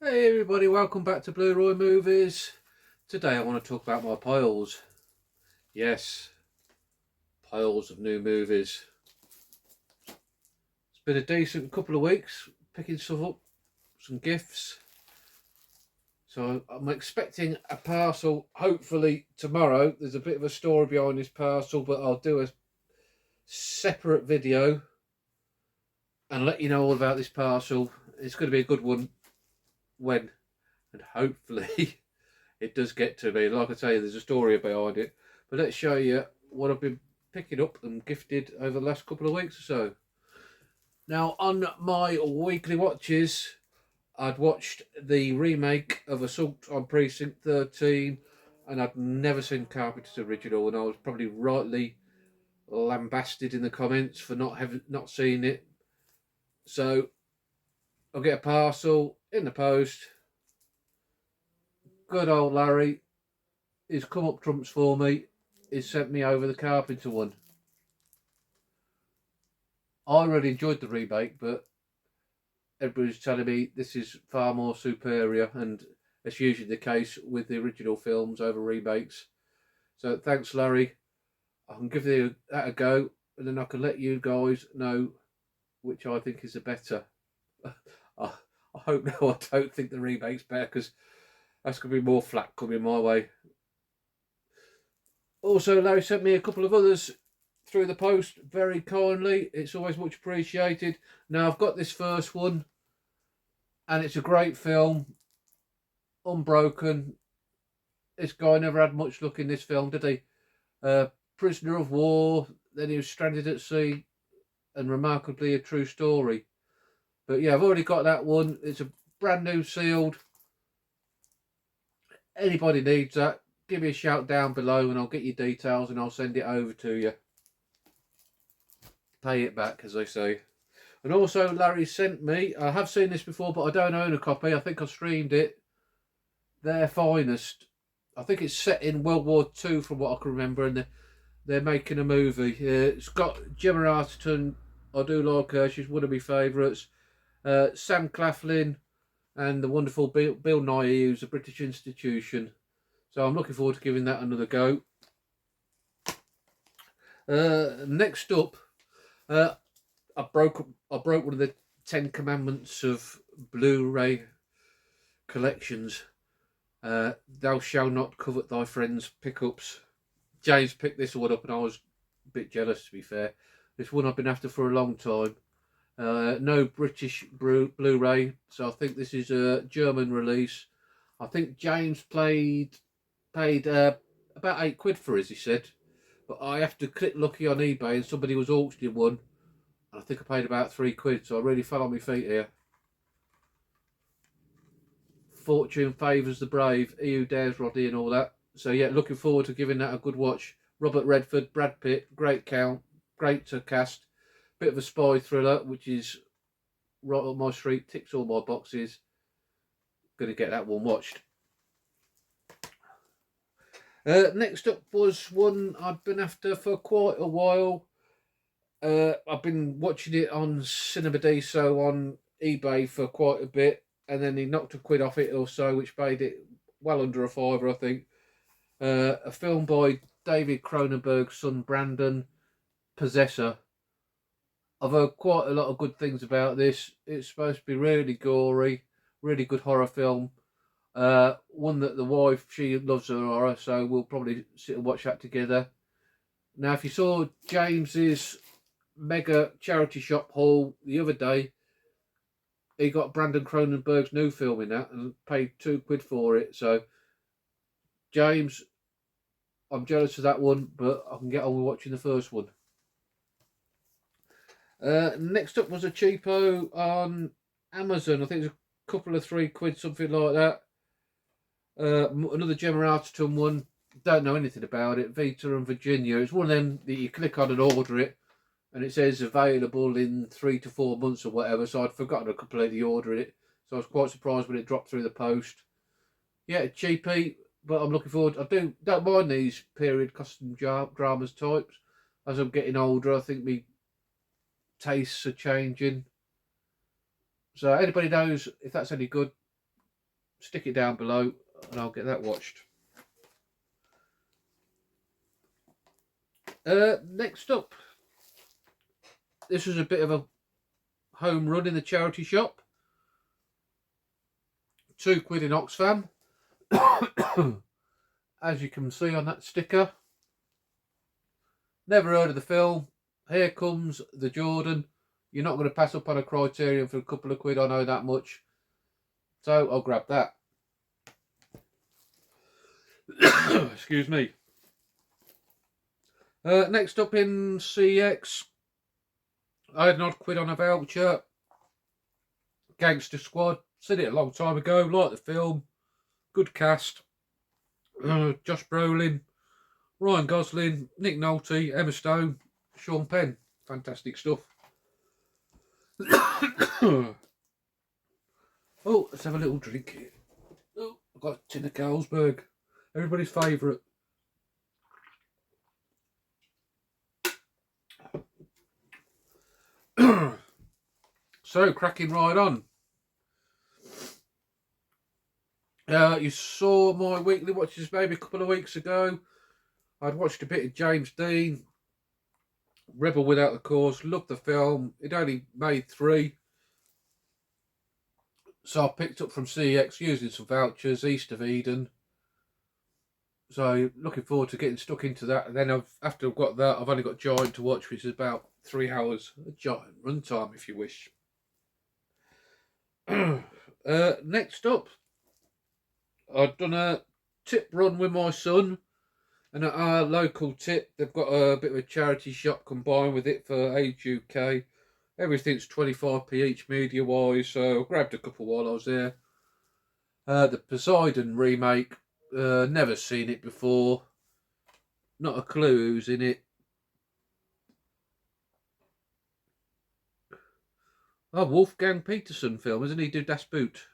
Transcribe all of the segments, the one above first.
Hey everybody, welcome back to Blu-Roy Movies. Today I want to talk about my piles. Yes, piles of new movies. It's been a decent couple of weeks picking stuff up, some gifts. So I'm expecting a parcel hopefully tomorrow. There's a bit of a story behind this parcel, but I'll do a separate video and let you know all about this parcel. It's going to be a good one when and hopefully it does get to me. Like I say, there's a story behind it. But let's show you what I've been picking up and gifted over the last couple of weeks or so. Now, on my weekly watches, I'd watched the remake of Assault on Precinct 13, and I'd never seen Carpenter's original, and I was probably rightly lambasted in the comments for not seeing it. So I'll get a parcel in the post. Good old Larry, he's come up trumps for me. He's sent me over the Carpenter one. I really enjoyed the remake, but everybody's telling me this is far more superior, and it's usually the case with the original films over remakes. So thanks, Larry. I can give that a go, and then I can let you guys know which I think is the better. I hope no, I don't think the remake's better, because that's going to be more flack coming my way. Also, Larry sent me a couple of others through the post very kindly. It's always much appreciated. Now, I've got this first one, and it's a great film, Unbroken. This guy never had much luck in this film, did he? Prisoner of war, then he was stranded at sea, and remarkably a true story. But yeah, I've already got that one. It's a brand new sealed. Anybody needs that, give me a shout down below and I'll get your details and I'll send it over to you. Pay it back, as they say. And also, Larry sent me, I have seen this before, but I don't own a copy. I think I streamed it. Their Finest. I think it's set in World War II from what I can remember, and they're making a movie. It's got Gemma Arterton. I do like her. She's one of my favourites. Sam Claflin and the wonderful Bill Nighy, who's a British institution. So I'm looking forward to giving that another go. Next up, I broke one of the 10 commandments of Blu-ray collections. Thou shalt not covet thy friend's pickups. James picked this one up and I was a bit jealous, to be fair. This one I've been after for a long time. No British Blu-ray, so I think this is a German release. I think James paid about £8 for it, as he said. But I have to click lucky on eBay and somebody was auctioning one. And I think I paid about £3, so I really fell on my feet here. Fortune favours the brave, he who dares, Roddy, and all that. So yeah, looking forward to giving that a good watch. Robert Redford, Brad Pitt, great cast. Bit of a spy thriller, which is right up my street, ticks all my boxes. Gonna get that one watched. Next up was one I'd been after for quite a while. I've been watching it on Cinema Deso on eBay for quite a bit, and then he knocked £1 off it or so, which made it well under a fiver, I think. A film by David Cronenberg's son Brandon, Possessor. I've heard quite a lot of good things about this. It's supposed to be really gory, really good horror film. One that the wife, she loves her horror, so we'll probably sit and watch that together. Now, if you saw James's mega charity shop haul the other day, he got Brandon Cronenberg's new film in that and paid £2 for it. So, James, I'm jealous of that one, but I can get on with watching the first one. Next up was a cheapo on Amazon. I think it's a couple of £3, something like that. Another Gemma Arterton one. Don't know anything about it. Vita and Virginia. It's one of them that you click on and order it, and it says available in 3 to 4 months or whatever. So I'd forgotten to completely order it. So I was quite surprised when it dropped through the post. Yeah, cheapy, but I'm looking forward. I don't mind these period costume dramas types. As I'm getting older, I think my tastes are changing. So anybody knows if that's any good, stick it down below and I'll get that watched. Next up, this was a bit of a home run in the charity shop. £2 in Oxfam. As you can see on that sticker. Never heard of the film. Here comes the Jordan. You're not going to pass up on a Criterion for a couple of quid, I know that much. So I'll grab that. Excuse me. Next up in CX, I had an odd quid on a voucher. Gangster Squad. Seen it a long time ago. Like the film. Good cast. Josh Brolin, Ryan Gosling, Nick Nolte, Emma Stone, Sean Penn. Fantastic stuff. Oh, let's have a little drink here. Oh, I've got a tin of Carlsberg. Everybody's favourite. So, cracking right on. You saw my weekly watches maybe a couple of weeks ago. I'd watched a bit of James Dean, Rebel Without the Cause, loved the film. It only made 3. So I picked up from CX using some vouchers, East of Eden. So looking forward to getting stuck into that. And then after I've got that, I've only got Giant to watch, which is about 3 hours. A Giant runtime, if you wish. Next up, I've done a tip run with my son. And at our local tip, they've got a bit of a charity shop combined with it for Age UK. Everything's 25p each media-wise, so I grabbed a couple while I was there. The Poseidon remake, never seen it before. Not a clue who's in it. Oh, Wolfgang Peterson film, isn't he? Do Das Boot.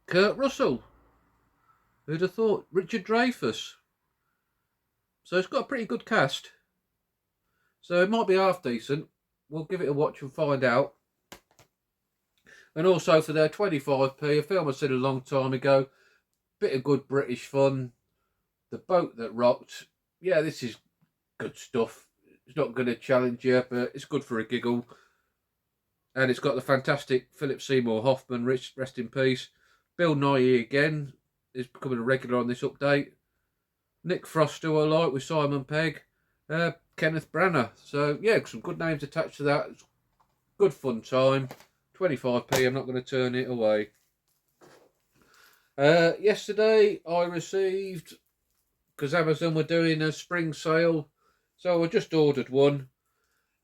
Kurt Russell. Who'd have thought? Richard Dreyfuss. So it's got a pretty good cast. So it might be half decent. We'll give it a watch and find out. And also for their 25p, a film I seen a long time ago. Bit of good British fun. The Boat That Rocked. Yeah, this is good stuff. It's not going to challenge you, but it's good for a giggle. And it's got the fantastic Philip Seymour Hoffman, rest in peace. Bill Nighy again is becoming a regular on this update. Nick Frost, who I like, with Simon Pegg. Kenneth Branagh. So, yeah, some good names attached to that. It's good fun time. 25p, I'm not going to turn it away. Yesterday, I received, because Amazon were doing a spring sale, so I just ordered one.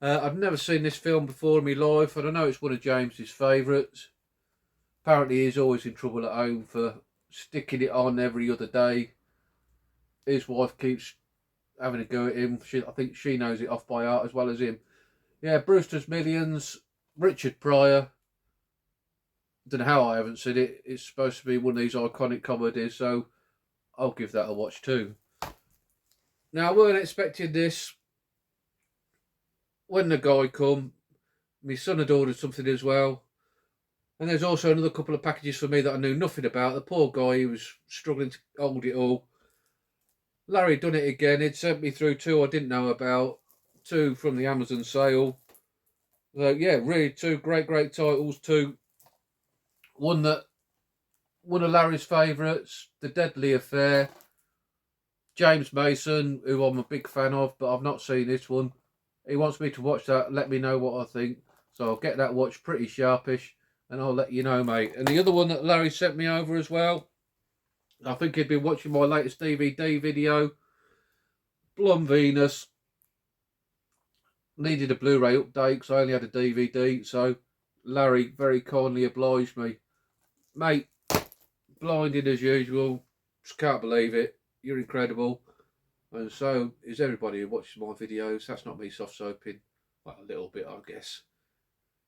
I've never seen this film before in my life, and I know it's one of James's favourites. Apparently he's always in trouble at home for sticking it on every other day. His wife keeps having a go at him. I think she knows it off by heart as well as him. Yeah, Brewster's Millions, Richard Pryor. Don't know how I haven't seen it. It's supposed to be one of these iconic comedies, so I'll give that a watch too. Now, I weren't expecting this. When the guy come, my son had ordered something as well. And there's also another couple of packages for me that I knew nothing about. The poor guy, he was struggling to hold it all. Larry done it again. He'd sent me through 2 I didn't know about. 2 from the Amazon sale. So, yeah, really 2 great titles. 2. One of Larry's favourites, The Deadly Affair. James Mason, who I'm a big fan of, but I've not seen this one. He wants me to watch that, let me know what I think. So I'll get that watched pretty sharpish, and I'll let you know, mate. And the other one that Larry sent me over as well, I think he'd been watching my latest DVD video, Blonde Venus. Needed a Blu-ray update because I only had a DVD, so Larry very kindly obliged me. Mate, blinded as usual, just can't believe it. You're incredible. And so is everybody who watches my videos. That's not me soft soaping. Well, a little bit, I guess.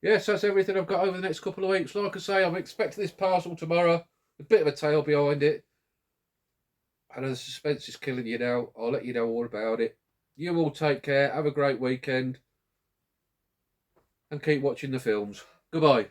Yes, that's everything I've got over the next couple of weeks. Like I say, I'm expecting this parcel tomorrow. A bit of a tale behind it. And the suspense is killing you now. I'll let you know all about it. You all take care. Have a great weekend. And keep watching the films. Goodbye.